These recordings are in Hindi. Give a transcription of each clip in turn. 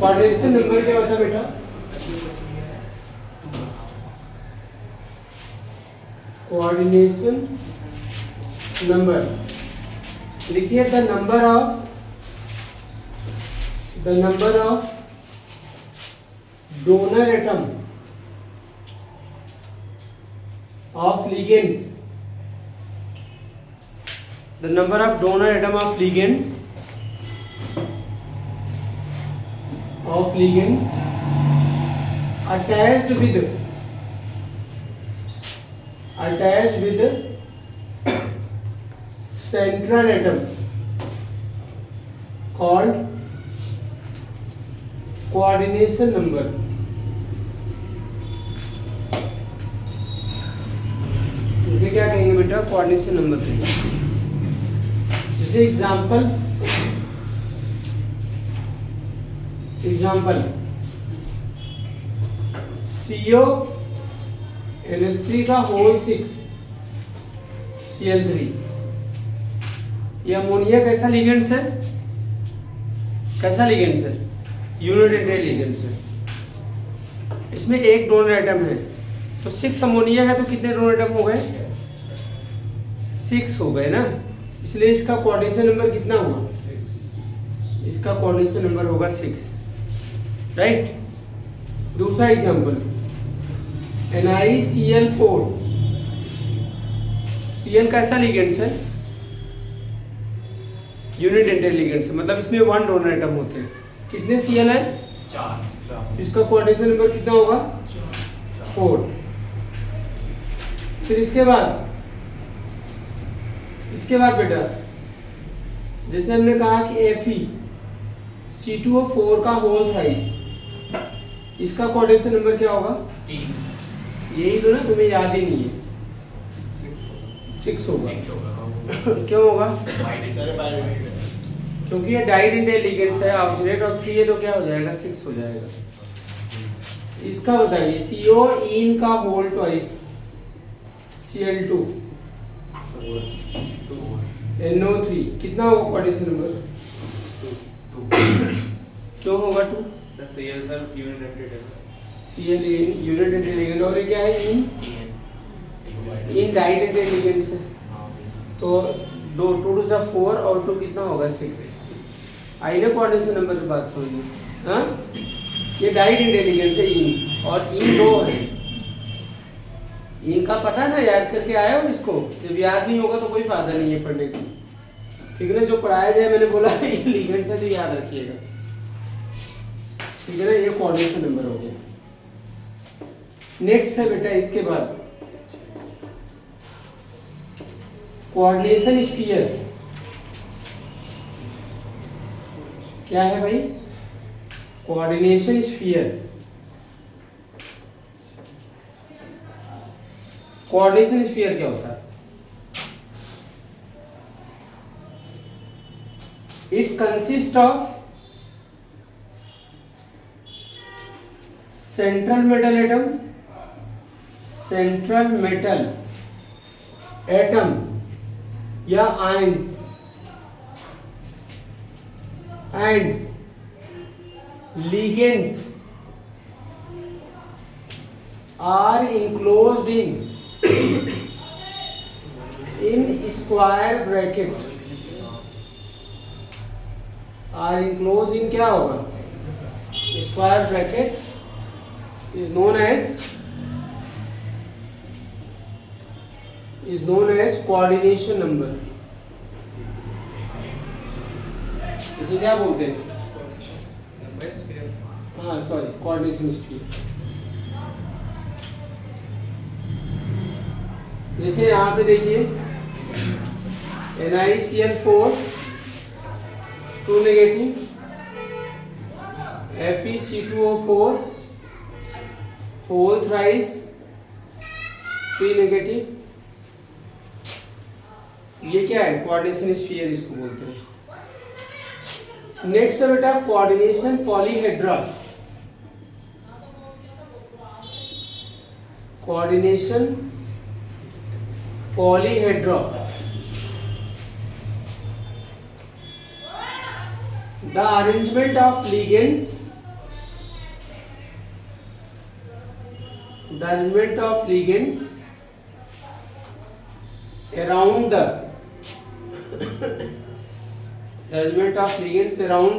कोऑर्डिनेशन नंबर क्या होता है बेटा? कोऑर्डिनेशन नंबर लिखिए the number of donor atom of ligands, the number of donor atom of ligands attached with central atom called coordination number. इसे क्या कहेंगे बेटा? कोऑर्डिनेशन नंबर कहेंगे. जैसे एग्जाम्पल CONH3 का होल 6 Cl3. ये अमोनिया कैसा लिगेंड्स है? यूनिडेंटेड लिगेंड्स है. इसमें एक डोनर एटम है, तो 6 अमोनिया है तो कितने डोनर एटम हो गए? 6 हो गए ना. इसलिए इसका कोऑर्डिनेशन नंबर कितना हुआ? इसका कोऑर्डिनेशन नंबर होगा 6. राइट. दूसरा एग्जांपल NiCl4. Cl कैसा लिगेंड्स है? यूनिडेंटेड लिगेंड्स है, मतलब इसमें 1 डोनर एटम होते हैं. कितने Cl है? 4. इसका कोऑर्डिनेशन नंबर कितना होगा? 4. फिर इसके बाद बेटा जैसे हमने कहा कि FeC2O4 का होल साइज, इसका कोऑर्डिनेशन नंबर क्या होगा? 3. यही तो ना, तुम्हें याद ही नहीं है. 6 होगा. क्यों होगा? क्योंकि ये डाइडेंटेड लिगेंड्स है, ऑक्सीडेट और 3 है तो क्या हो जाएगा? 6 हो जाएगा. इसका बताइए CO इन का होल ट्वाइस Cl2 NO3 कितना होगा कोऑर्डिनेशन नंबर? 2. क्यों होगा 2? Cl सर यूनिडेंटेड है. Cl यूनिडेंटेड लिगेंड और ये क्या है? इन डाइडेंटेड लिगेंड्स है. तो 2 2 2 4 और 2 कितना होगा? 6. आई ना कोऑर्डिनेशन नंबर की बात समझिए. हाँ, ये डाइडेंटेड लिगेंड्स है इन, और इन 2 है. इनका पता है ना, याद करके आया हो इसको. जब याद नहीं होगा तो कोई फायदा नहीं है पढ़ने का. ठीक है ना, जो पढ़ाया जाए मैंने बोला ये लिगेंड्स है तो याद रखिएगा. ठीक है ना, ये कोऑर्डिनेशन नंबर हो गया. नेक्स्ट है बेटा इसके बाद कोऑर्डिनेशन स्फीयर. क्या है भाई? Coordination sphere. कोऑर्डिनेशन स्फीयर क्या होता है? It consist of central metal atom या ions and ligands are enclosed in square bracket. are enclosed in क्या होगा? square bracket is known as coordination number. इसे क्या बोलते हैं? हाँ सॉरी, कोऑर्डिनेशन स्फीयर. जैसे यहाँ पे देखिए NiCl4 2 negative, FeC2O4 whole thrice 3 negative. ये क्या है? कोऑर्डिनेशन स्फीयर इसको बोलते हैं. नेक्स्ट है बेटा coordination polyhedra. Coordination polyhedra The arrangement of ligands, around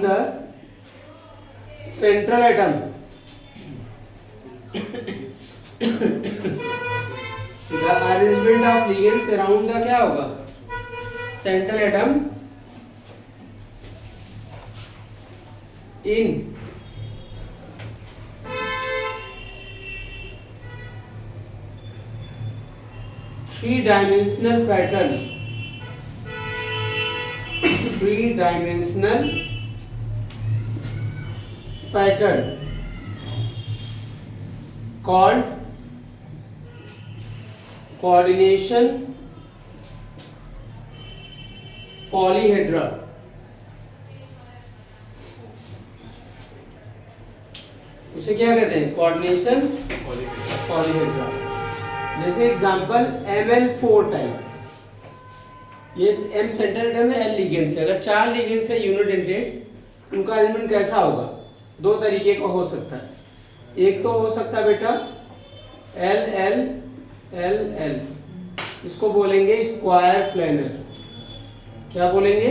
the central atom. The arrangement of ligands around the क्या होगा? Central atom in three-dimensional pattern called coordination polyhedra. उसे क्या कहते हैं? Coordination polyhedra. जैसे एग्जांपल Ml4 टाइप. ये M सेंटर एटम है, L लिगेंड्स है. अगर 4 लिगेंड्स है यूनिडेंटेड, उनका अरेंजमेंट कैसा होगा? दो तरीके का हो सकता है. एक तो हो सकता है बेटा LL, इसको बोलेंगे स्क्वायर प्लेनर. क्या बोलेंगे?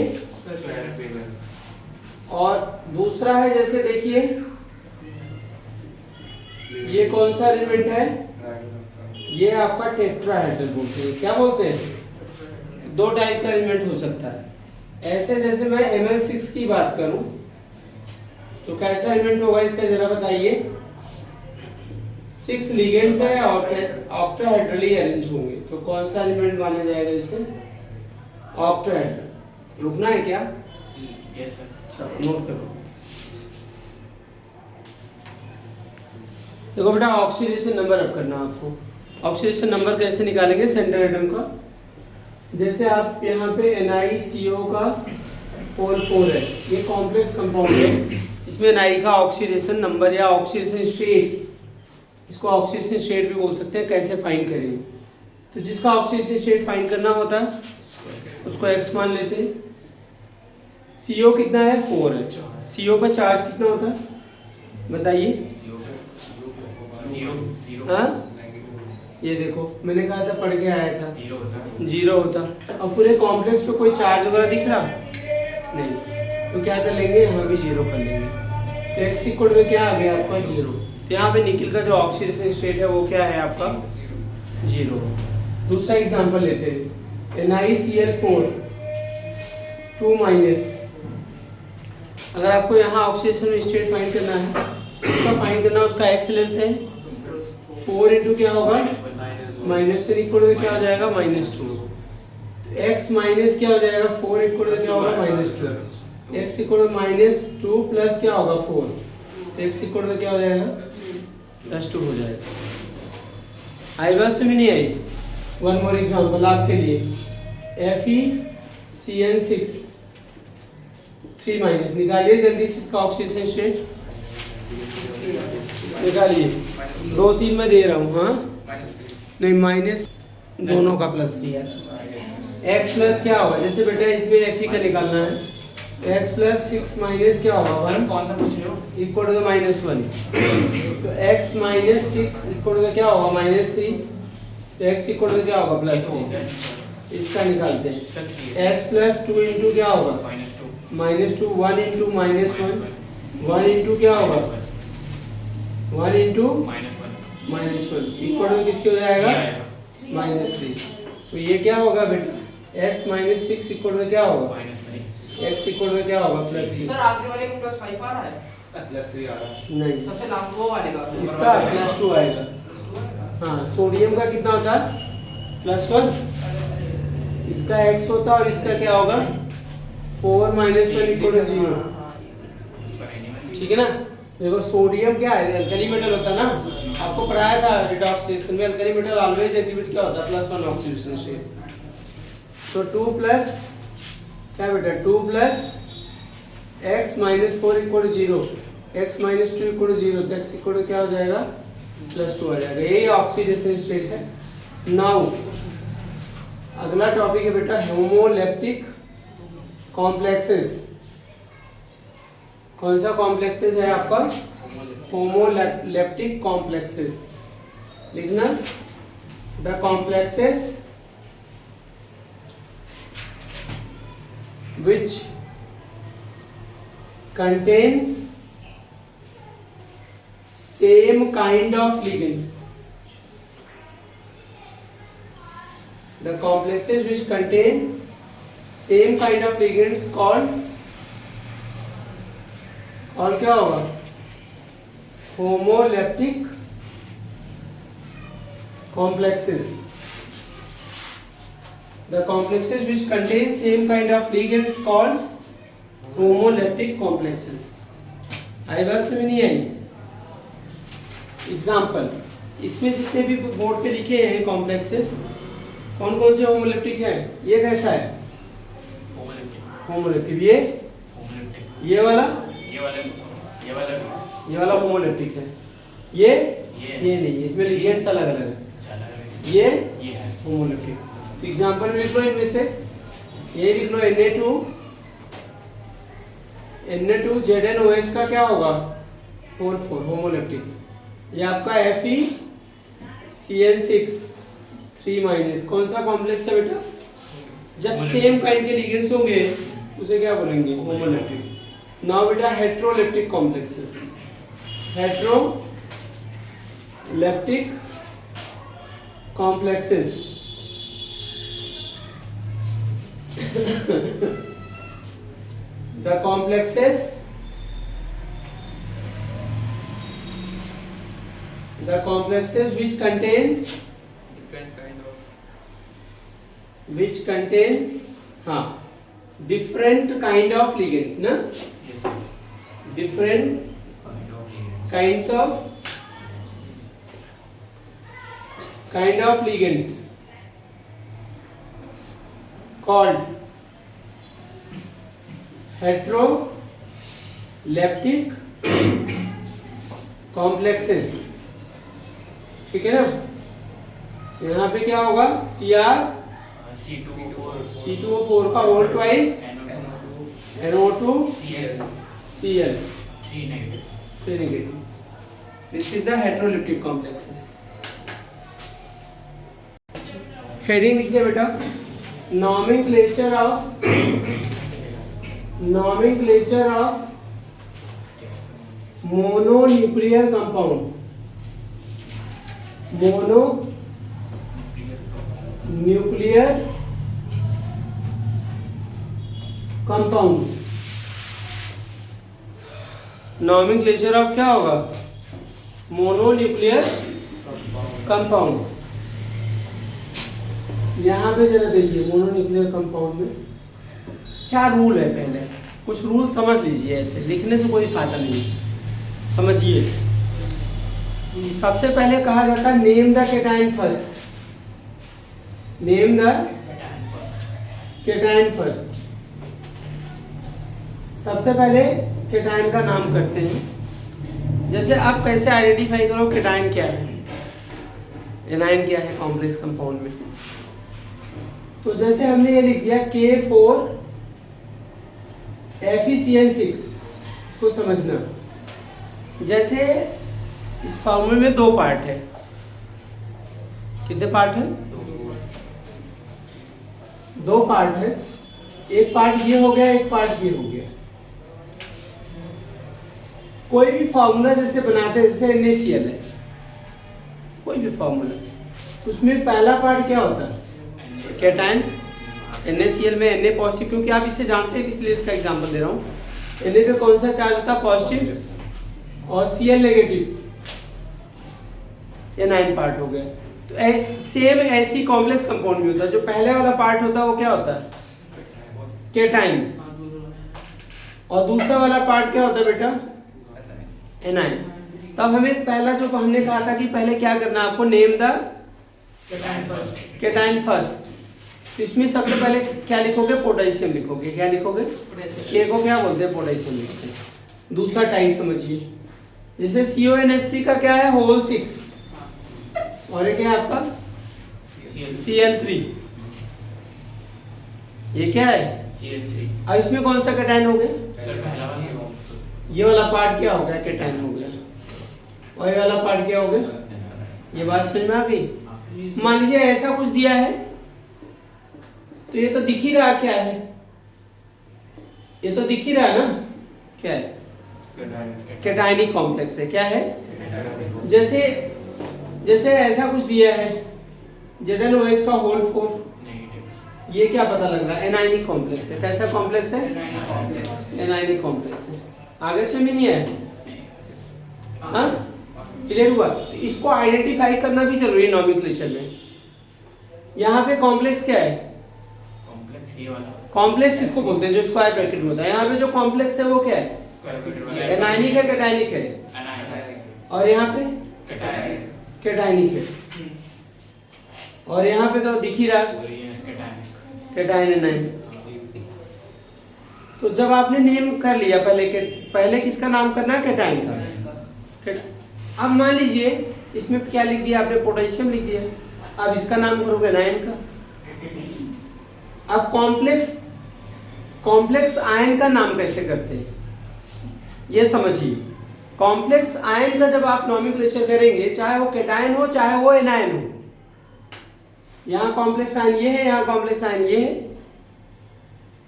और दूसरा है, जैसे देखिए ये कौन सा एलिमेंट है? ये आपका टेट्राहेड्रल बोलते हैं. क्या बोलते हैं? दो टाइप का एलिमेंट हो सकता है. ऐसे जैसे मैं Ml6 की बात करूं तो कैसा एलिमेंट होगा इसका जरा बताइए. 6 लिगेंड्स है और ऑक्टाहेड्रली अरेंज होंगे, तो कौन सा एलिमेंट माना जाएगा इसे? ऑक्टाहेड्रल. रुकना है क्या? Yes sir. अच्छा, नोट करो. देखो बेटा, ऑक्सीडेशन नंबर अब करना आपको. ऑक्सीडेशन नंबर कैसे निकालेंगे सेंट्रल एटम का? जैसे आप यहाँ पे NiCO का पोल 4 है, ये कॉम्प्लेक्स कंपाउंड है. इसमें Ni का ऑक्सीडेशन नंबर या ऑक्सीडेशन स्टेट, इसको ऑक्सीडेशन स्टेट भी बोल सकते हैं. कैसे फाइंड करेंगे? तो जिसका ऑक्सीडेशन स्टेट फाइंड करना होता है उसको x मान लेते हैं. CO कितना है? 4 है. CO पर चार्ज कितना होता है बताइए? हाँ, ये देखो मैंने कहा था, पढ़ के आया था, 0 होता. अब पूरे कॉम्प्लेक्स पे कोई चार्ज वगैरह दिख रहा नहीं, तो क्या कर लेंगे? यहाँ भी 0 कर लेंगे. तो x इक्वल टू क्या आ गया आपका? 0. तो यहाँ पे निकल का जो ऑक्सीडेशन स्टेट है वो क्या है आपका? 0. दूसरा एग्जांपल लेते हैं. NiCl4 2 minus. अगर आपको यहाँ ऑक्सीडेशन स्टेट फाइंड करना है, उसका फाइंड करना, उसका x लेते हैं. 4 इंटू क्या होगा? माइनस से इक्वल टू क्या हो जाएगा? -2. x माइनस क्या हो जाएगा? 4 इक्वल टू क्या होगा? -2. x इक्वल टू -2 प्लस क्या होगा? 4. तो x इक्वल टू क्या हो जाएगा? +2 हो जाएगा. आई बात समझ नहीं आई? वन मोर एग्जांपल आपके लिए. FeCN6 3 minus. निकालिए जल्दी से इसका ऑक्सीडेशन स्टेट. निकालिए. 2 3 में दे रहा हूँ. हाँ नहीं, माइनस दोनों का +3 है. x प्लस क्या होगा? जैसे बेटा इसमें Fe का निकालना है. x प्लस 6 माइनस क्या होगा? 1. कौन सा पूछ रहे हो? Equal to -1. तो x माइनस 6 इक्वल टू क्या होगा? -3. तो x इक्वल टू क्या होगा? +3. इसका निकालते हैं. x प्लस 2 इंटू क्या होगा? -2. 1 इंटू -1. 1 इंटू क्या होगा? 1 इंटू -1 इक्वल टू किसके हो जाएगा? -3. तो ये क्या होगा बेटा? x माइनस 6 इक्वल टू क्या होगा? x इक्वल टू क्या होगा? +3. सर आखिरी वाले को +5 आ रहा है? +3 आ रहा है. नहीं, सबसे लास्ट वो वाले का इसका +2 आएगा. हाँ, सोडियम का कितना होता है? +1. इसका x होता है और इसका क्या होगा? 4 - 1 इक्वल टू 0. ठीक है ना? देखो सोडियम क्या है? अल्कली मेटल होता है ना. आपको पढ़ाया था रिडॉक्स रिएक्शन में, अल्कली मेटल ऑलवेज एग्जिबिट क्या होता है? +1 ऑक्सीडेशन स्टेट. तो 2 प्लस क्या बेटा? 2 plus x - 4 equal to 0. x - 2 equal to 0. तो x इक्वल टू क्या हो जाएगा? +2 आ जाएगा. ये ऑक्सीडेशन स्टेट है. नाउ अगला टॉपिक है बेटा होमोलेप्टिक कॉम्प्लेक्सेस. कौन सा कॉम्प्लेक्सेस है आपका? होमोलेप्टिक कॉम्प्लेक्सेस लिखना। The complexes which contains same kind of ligands. The complexes which contain same kind of ligands called, और क्या होगा? Homoleptic complexes. The complexes which contain same kind of ligands called homoleptic complexes. आई बात समझ नहीं आई? एग्जाम्पल, इसमें जितने भी बोर्ड पे लिखे हैं कॉम्प्लेक्सेस, कौन कौन से होमोलेप्टिक हैं? ये कैसा है? होमोलेप्टिक। ये वाला होमोलेप्टिक है। ये नहीं, इसमें लिगेंड्स अलग अलग है। ये होमोलेप्टिक। तो एग्जाम्पल में लिख लो इनमें से, ये लिख लो Na2 ZnOH का क्या होगा? 4 होमोलेप्टिक। ये आपका FeCN6 3-। कौन सा कॉम्प्लेक्स है बेटा? जब सेम काइंड के लिगेंड्स होंगे उसे क्या बोलेंगे? होमोलेप्टिक। नाउ बेटा heteroleptic complexes. Heteroleptic complexes the complexes which contains different kind of different kind of ligands ना? different kinds of ligands called heteroleptic complexes. ठीक है ना? यहाँ पे क्या होगा? C2O4 का whole twice NO2 Cl 3 negative. This is the heteroleptic complexes. Heading लिखिए बेटा, nomenclature of mononuclear compound. Mononuclear compound. nomenclature of क्या होगा? Mononuclear compound. यहाँ पे जरा देखिए, मोनोन्यूक्लियर कंपाउंड में क्या रूल है? पहले कुछ रूल समझ लीजिए, ऐसे लिखने से कोई फायदा नहीं। समझिए, सबसे पहले कहा जाता है name the cation first. Name the cation first. सबसे पहले केटाइन का नाम करते हैं। जैसे आप कैसे आइडेंटिफाई करो केटाइन क्या है, एनाइन क्या है कॉम्प्लेक्स कंपाउंड में? तो जैसे हमने ये लिख दिया K4 FeCN6, इसको समझना। जैसे इस फॉर्मूले में 2 पार्ट है। कितने पार्ट है? 2 पार्ट है। एक पार्ट ये हो गया, एक पार्ट ये हो गया। कोई भी फॉर्मूला जैसे बनाते हैं, जैसे NaCl है, कोई भी फॉर्मूला, उसमें पहला पार्ट क्या होता है? केटाइन। NaCl में Na पॉजिटिव, क्योंकि आप इसे जानते हैं इसलिए इसका एग्जांपल दे रहा हूँ। Na पे कौन सा चार्ज होता है? पॉजिटिव। और Cl नेगेटिव, ये 9 पार्ट हो गए। तो सेम ऐसी कॉम्प्लेक्स कंपाउंड में होता है। जो पहले वाला पार्ट होता है वो क्या होता है? केटाइन। और दूसरा वाला पार्ट क्या होता है बेटा? एनाइन। तब हमें पहला जो हमने कहा था कि पहले क्या करना है आपको, नेम द केटाइन फर्स्ट। तो इसमें सबसे पहले क्या लिखोगे? पोटेशियम लिखोगे। क्या लिखोगे? के को क्या बोलते हैं? पोटेशियम लिखते हैं। दूसरा टाइप समझिए, जैसे CONH3 का क्या है? होल 6। और ये क्या है आपका? Cl3। ये क्या है? CH3। अब इसमें कौन सा केटाइन हो गए? सर पहला वाला ये वाला पार्ट क्या हो गया, कैटायन हो गया, और ये वाला पार्ट क्या हो गया। ये बात समझ में आ गई। मान लीजिए ऐसा कुछ दिया है, तो ये तो दिख ही रहा क्या है, ये तो दिख ही रहा है ना, क्या है, कैटायनिक कॉम्प्लेक्स है। क्या है, जैसे ऐसा कुछ दिया है, ZnOH का होल 4, ये क्या पता लग रहा है, एनायनिक कॉम्प्लेक्स है। कैसा कॉम्प्लेक्स है, एनायनिक कॉम्प्लेक्स है। आगे से भी नहीं है, हाँ क्लियर हुआ। तो इसको आइडेंटिफाई करना भी जरूरी है नॉमेनक्लेचर में। यहाँ पे कॉम्प्लेक्स क्या है, कॉम्प्लेक्स इसको बोलते हैं जो स्क्वायर ब्रैकेट में होता है। यहाँ पे जो कॉम्प्लेक्स है वो क्या है, एनायनिक है, कैटायनिक है, और यहाँ पे कैटायनिक है, और यहाँ पे तो दिख ही रहा कैटायन एनायन। तो जब आपने नेम कर लिया, पहले किसका नाम करना है, कैटायन का। अब मान लीजिए इसमें क्या लिख दिया आपने, पोटेशियम लिख दिया, अब इसका नाम करोगे एनायन का। अब कॉम्प्लेक्स आयन का नाम कैसे करते हैं, ये समझिए। कॉम्प्लेक्स आयन का जब आप नॉमेनक्लेचर करेंगे, चाहे वो कैटायन हो चाहे वो एनायन हो, यहाँ कॉम्प्लेक्स आयन ये है, यहाँ कॉम्प्लेक्स आयन ये है।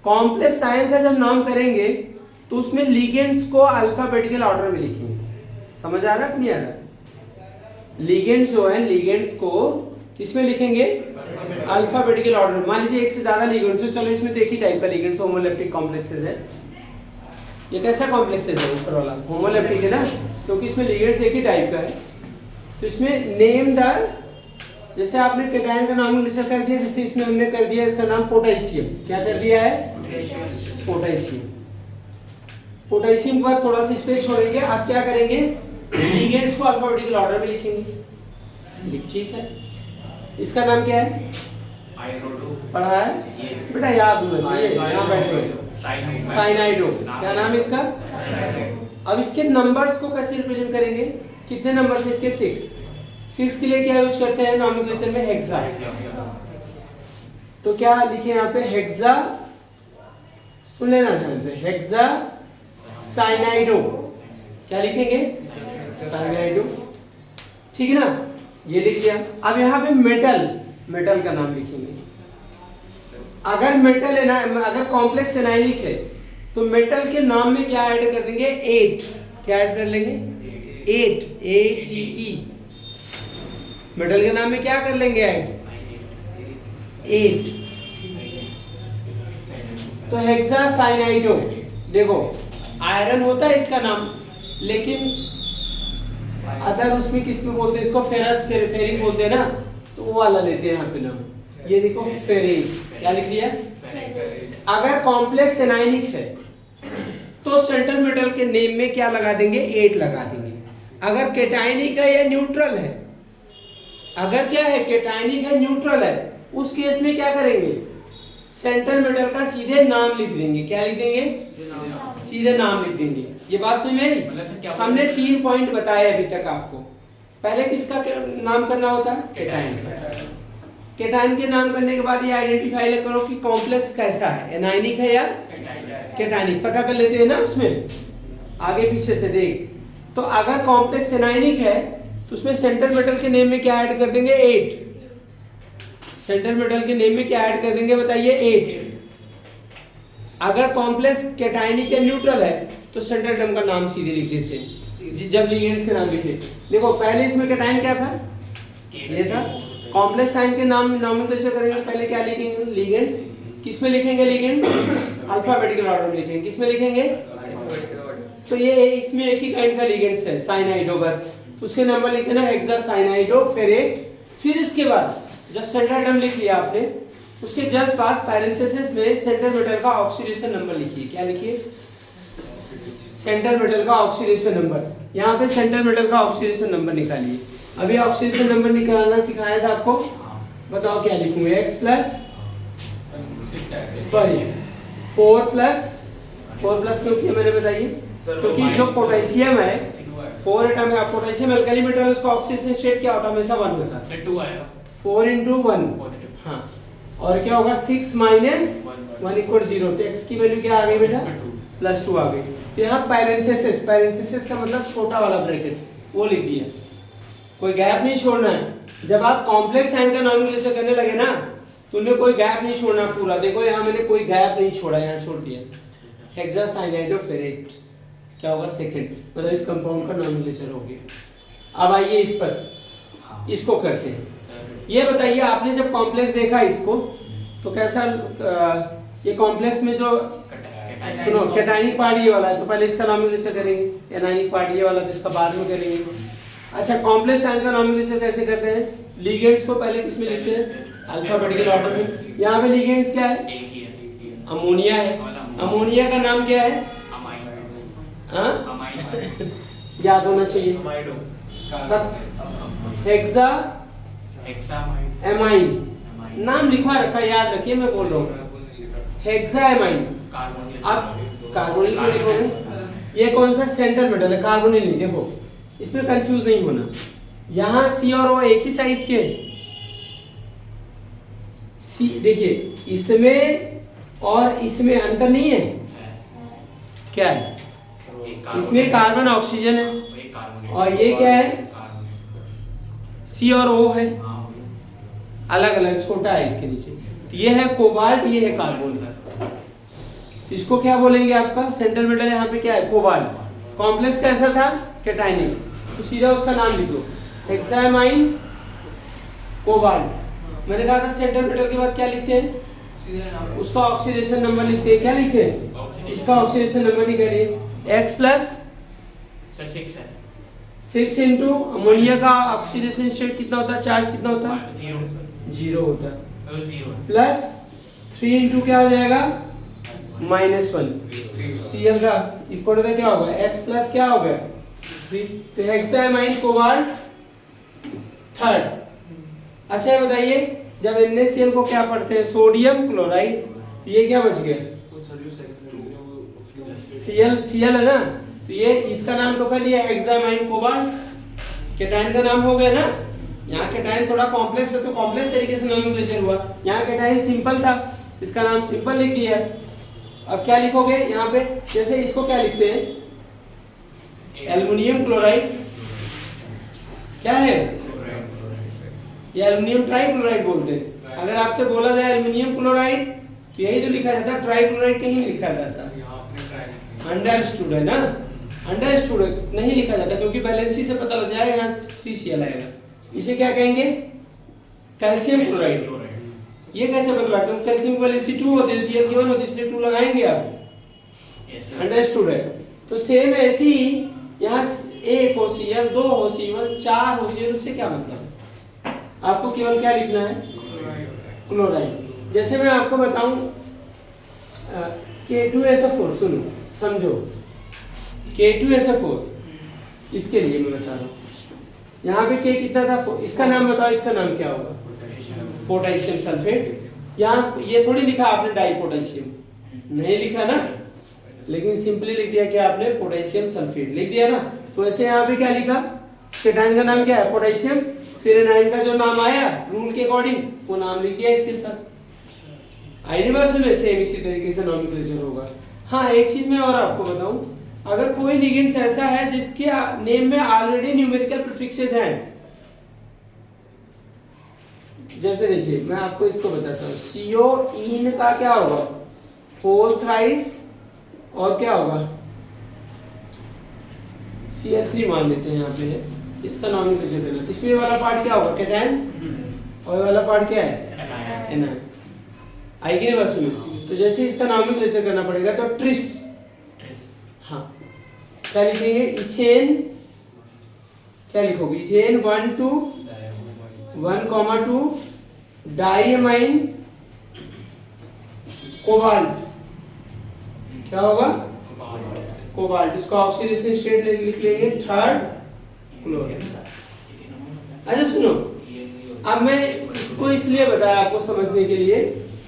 कॉम्प्लेक्स आयन का जब नाम करेंगे तो उसमें लिगेंड्स को अल्फाबेटिकल ऑर्डर में लिखेंगे। समझ आ रहा है नहीं आ रहा, लिगेंड्स जो है, लिगेंड्स को किसमें लिखेंगे, अल्फाबेटिकल ऑर्डर। मान लीजिए एक से ज्यादा लिगेंड्स हो, चलो इसमें तो एक ही टाइप का लिगेंड्स होमोलेप्टिक कॉम्प्लेक्सेस है। ये कैसा कॉम्प्लेक्सेस है, ऊपर वाला होमोलेप्टिक है ना, क्योंकि इसमें लिगेंड्स एक ही टाइप का है। तो इसमें नेम द, जैसे आपने कैटायन का नाम लिस्ट कर दिया, जैसे इसमें हमने कर दिया इसका नाम पोटेशियम। क्या कर दिया है, पोटेशियम। पोटेशियम के बाद थोड़ा सा स्पेस छोड़ेंगे, आप क्या करेंगे, लिगेंड्स को अल्फाबेटिकल ऑर्डर में लिखेंगे। ठीक है, इसका नाम क्या है, पढ़ा है बेटा, याद होना चाहिए, यहाँ बैठे साइनाइडो। क्या नाम है इसका। अब इसके नंबर्स को कैसे रिप्रेजेंट करेंगे, कितने नंबर से इसके, 6 के लिए क्या यूज करते हैं नॉमेनक्लेचर में, हेक्सा। तो क्या लिखे यहाँ पे, हेक्सा, सुन लेना ध्यान से, हेक्सा साइनाइडो। क्या लिखेंगे, साइनाइडो, ठीक है ना, ये लिख दिया। अब यहाँ पे मेटल का नाम लिखेंगे। अगर मेटल है ना, अगर कॉम्प्लेक्स एनायनिक है तो मेटल के नाम में क्या ऐड कर देंगे, 8। क्या ऐड कर लेंगे, 8, ATE। मेटल के नाम में क्या कर लेंगे, ऐड 8। तो हेक्सासाइनाइडो, देखो आयरन होता है इसका नाम, लेकिन अदर उसमें किसमें बोलते हैं इसको, फेरिक बोलते हैं ना, तो वो वाला लेते हैं यहाँ पे नाम। ये देखो फेरिक, क्या लिख लिया। अगर कॉम्प्लेक्स एनायनिक है तो सेंट्रल मेटल के नेम में क्या लगा देंगे, 8 लगा देंगे। अगर कैटायनिक है या न्यूट्रल है, अगर क्या है कैटायनिक है, न्यूट्रल है, उस केस में क्या करेंगे, सेंट्रल मेटल का सीधे नाम लिख देंगे। क्या लिख देंगे, सीधे नाम लिख देंगे। ये बात समझ में आई। हमने 3 पॉइंट बताए अभी तक आपको। पहले किसका नाम करना होता है, कैटायन का। कैटायन के नाम करने के बाद ये आइडेंटिफाई करो कि कॉम्प्लेक्स कैसा है, एनायनिक है या कैटायनिक, पता कर लेते हैं ना उसमें, आगे पीछे से देख। तो अगर कॉम्प्लेक्स एनायनिक है तो उसमें सेंट्रल मेटल के नेम में क्या ऐड कर देंगे, 8। सेंट्रल मेटल के नेम में क्या ऐड कर देंगे, बताइए, 8। अगर कॉम्प्लेक्स कैटायनिक या न्यूट्रल है तो सेंट्रल एटम का नाम सीधे लिख देते हैं जब लिगेंड्स के नाम लिखे। देखो पहले इसमें कैटायन क्या था, ये था। कॉम्प्लेक्स आयन के नाम नॉमेनक्लेचर करेंगे, पहले क्या लिखेंगे, लिगेंड्स। किस में लिखेंगे, लिगेंड अल्फाबेटिकल ऑर्डर में लिखेंगे। किस में लिखेंगे, तो ये इसमें एक ही काइंड का लिगेंड्स है, साइनाइडो, बस। तो उसके नंबर लिख देना, हेक्सासाइनाइडो, फेरेट। फिर इसके बाद जब सेंट्रल एटम लिख लिया आपने, उसके जस्ट बाद पैरेंथेसिस में सेंट्रल मेटल का ऑक्सीडेशन नंबर लिखिए। क्या लिखिए, सेंट्रल मेटल का ऑक्सीडेशन नंबर। यहाँ पे सेंट्रल मेटल का ऑक्सीडेशन नंबर निकालिए। अभी ऑक्सीडेशन नंबर निकालना सिखाया था आपको, बताओ क्या लिखूंगा, x प्लस 4 प्लस क्यों किया मैंने, बताइए। क्योंकि जो पोटेशियम है 4 एटम है, पोटेशियम अल्कली मेटल है, उसका ऑक्सीडेशन स्टेट क्या होता है, हमेशा 1 होता है। 2 आया 4 × 1, हाँ। और क्या होगा, 6 - 1 = 0। तो x की वैल्यू क्या आ गई बेटा, +2 आ गई। तो यहाँ पैरेंथेसिस, पैरेंथेसिस का मतलब छोटा वाला ब्रैकेट, वो लिख दिया। कोई गैप नहीं छोड़ना है। जब आप कॉम्प्लेक्स साइन का नॉमेनक्लेचर करने लगे ना, तुमने कोई गैप नहीं छोड़ना पूरा। देखो यहाँ मैंने कोई गैप नहीं छोड़ा, यहाँ छोड़ दिया। हेक्सासाइनाइडोफेरेट क्या होगा? सेकंड, मतलब इस कंपाउंड का नॉमेनक्लेचर हो गया। अब आइए इस पर, इसको करते हैं। ये बताइए, आपने जब कॉम्प्लेक्स देखा इसको तो कैसा ये कॉम्प्लेक्स में जो सुनो कैटायनिक पार्ट ये वाला है, तो पहले इसका नॉमेनक्लेचर करेंगे। एनायनिक पार्ट ये वाला, तो इसका बाद में करेंगे। अच्छा, कॉम्प्लेक्स आयन का नॉमेनक्लेचर कैसे करते हैं? लिगेंड्स को पहले किस में लिखते हैं? अल्फाबेटिकल ऑर्डर में। यहाँ पे लिगेंड्स क्या है? अमोनिया है। अमोनिया का नाम क्या है? हाँ याद होना चाहिए। हेक्सा एमाइन नाम लिखवा रखा, याद रखिए, मैं बोल रहा हूँ हेक्सा एमाइन। अब कार्बोनिल क्यों लिखोगे? ये कौन सा? सेंटर मेटल है, कार्बोनिल नहीं। देखो इसमें कंफ्यूज नहीं होना। यहाँ सी और ओ एक ही साइज के, सी देखिए इसमें और इसमें अंतर नहीं है। क्या है? इसमें कार्बन ऑक्सीजन है और ये क्या है? सी और ओ है, अलग अलग, छोटा है इसके नीचे। तो ये है कोबाल्ट, ये है कार्बन। इसको क्या बोलेंगे? आपका सेंट्रल मेटल यहाँ पे क्या है? कोबाल्ट। कॉम्प्लेक्स कैसा था? कैटायनिक। तो सीधा उसका नाम लिख दो, हेक्सामाइन कोबाल्ट। मैंने कहा था सेंट्रल मेटल के बाद क्या लिखते हैं? उसका ऑक्सीडेशन नंबर लिखते हैं। क्या लिखते हैं? इसका ऑक्सीडेशन नंबर निकालिए। X प्लस 6 इंटू अमोनिया का ऑक्सीडेशन स्टेट कितना होता है? चार्ज कितना होता है? 0 होता है। प्लस 3 इंटू क्या हो जाएगा? -1। Cl का इक्वल टू क्या होगा? X प्लस क्या हो गया? 3। तो हेक्सामाइन कोबाल्ट थर्ड। अच्छा ये बताइए, जब NaCl को क्या पढ़ते हैं? Sodium chloride. तो ये क्या बच गया? Cl है ना, तो ये इसका नाम तो कर लिया हेक्सामाइन कोबाल्ट। कैटायन का नाम हो गया ना। यहाँ कैटायन थोड़ा कॉम्प्लेक्स है तो कॉम्प्लेक्स तरीके से नॉमेनक्लेचर हुआ। यहाँ कैटायन सिंपल था, इसका नाम सिंपल लिख दिया। अब क्या लिखोगे यहाँ पे? जैसे इसको क्या लिखते हैं? Aluminium chloride. क्या है? ये एल्युमिनियम ट्राइक्लोराइड बोलते हैं। अगर आपसे बोला जाए एल्युमिनियम क्लोराइड तो यही तो लिखा जाता है, ट्राइक्लोराइड कहीं नहीं लिखा जाता। अंडरस्टूड है ना, अंडरस्टूड नहीं लिखा जाता क्योंकि बैलेंसी से पता लग जाएगा, यहाँ 3Cl आएगा। इसे क्या कहेंगे? Calcium chloride. ये कैसे बदला? क्योंकि कैल्शियम की बैलेंसी 2 होती है, Cl की 1 होती है, इसलिए 2 लगाएंगे आप। अंडरस्टूड है। तो सेम ऐसी यहाँ 1 हो Cl, 2 हो C1, 4 हो Cl, उससे क्या मतलब? आपको केवल क्या लिखना है? क्लोराइड। जैसे मैं आपको बताऊं K2SO4, सुनो समझो, K2SO4 इसके लिए मैं बता रहा हूँ। यहाँ पे K कितना था? 4। इसका नाम बताओ, इसका नाम क्या होगा? Potassium sulphate. यहाँ ये थोड़ी लिखा आपने डाई पोटेशियम, नहीं लिखा ना, लेकिन सिंपली लिख दिया क्या आपने? पोटेशियम सल्फेट लिख दिया ना। तो ऐसे यहाँ पे क्या लिखा? कैटायन का नाम क्या है? पोटेशियम। फिर एनायन का जो नाम आया रूल के अकॉर्डिंग वो नाम लिख दिया इसके साथ। आईडी बस में सेम इसी तरीके से नॉमेनक्लेचर होगा। हाँ, एक चीज मैं और आपको बताऊं, अगर कोई लिगेंड्स ऐसा है जिसके नेम में ऑलरेडी न्यूमेरिकल प्रीफिक्सेस हैं, जैसे देखिए मैं आपको इसको बताता हूँ, CO इन का क्या होगा? 4 थ्राइस और क्या होगा? Cl3 मान लेते हैं यहाँ पे, इसका नॉमेनक्लेचर करना। इसमें वाला पार्ट क्या होगा? कैटायन। और वाला पार्ट क्या है? एनायन। आएगी ना बस में? तो जैसे इसका नॉमेनक्लेचर करना पड़ेगा तो ट्रिस। हाँ, क्या लिखेंगे? इथेन। क्या लिखोगे? Ethane 1,2 diamine cobalt. क्या होगा? कोबाल्ट। इसका ऑक्सीडेशन स्टेट लिख लेंगे 3rd क्लोरीन। अच्छा सुनो, अब मैं इसको इसलिए बताया आपको समझने के लिए,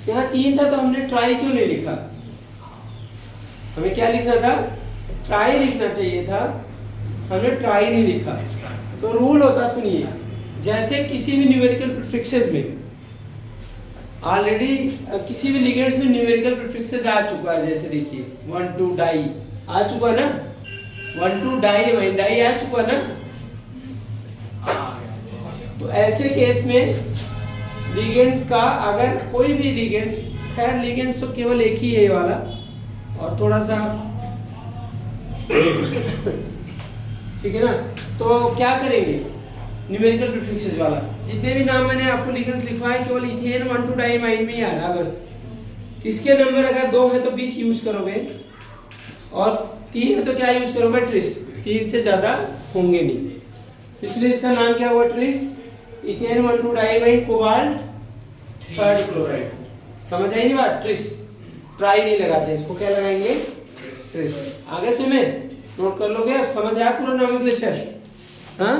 यहाँ 3 था तो हमने ट्राई क्यों नहीं लिखा? हमें क्या लिखना था? ट्राई लिखना चाहिए था, हमने ट्राई नहीं लिखा। तो रूल होता, सुनिए, जैसे किसी भी न्यूमेरिकल प्रीफिक्सेस में ऑलरेडी किसी भी लिगेंड्स में न्यूमेरिकल प्रीफिक्सेस आ चुका है, जैसे देखिए 1,2 डाई आ चुका ना, 1,2 डाई डाई आ चुका ना। तो ऐसे केस में लिगेंड्स का अगर कोई भी लिगेंड्स, खैर लिगेंड्स तो केवल एक ही है ये वाला, और थोड़ा सा ठीक है ना। तो क्या करेंगे, न्यूमेरिकल प्रीफिक्सेस वाला जितने भी नाम मैंने आपको लिगेंड्स लिखवाए केवल इथेन 1,2 डाइमाइन में ही आ रहा बस। इसके नंबर अगर 2 है तो 20 यूज करोगे, और 3 है तो क्या यूज करोगे, ट्रिस। 3 से ज्यादा होंगे नहीं, इसलिए इसका नाम क्या हुआ, tris. Ethane 1,2 diamine cobalt 3 chloride. समझ आई नहीं बात, ट्रिस। ट्राई नहीं लगाते, इसको क्या लगाएंगे, ट्रिस। आगे से में नोट कर लोगे, अब समझ आया पूरा नोमेनक्लेचर। हाँ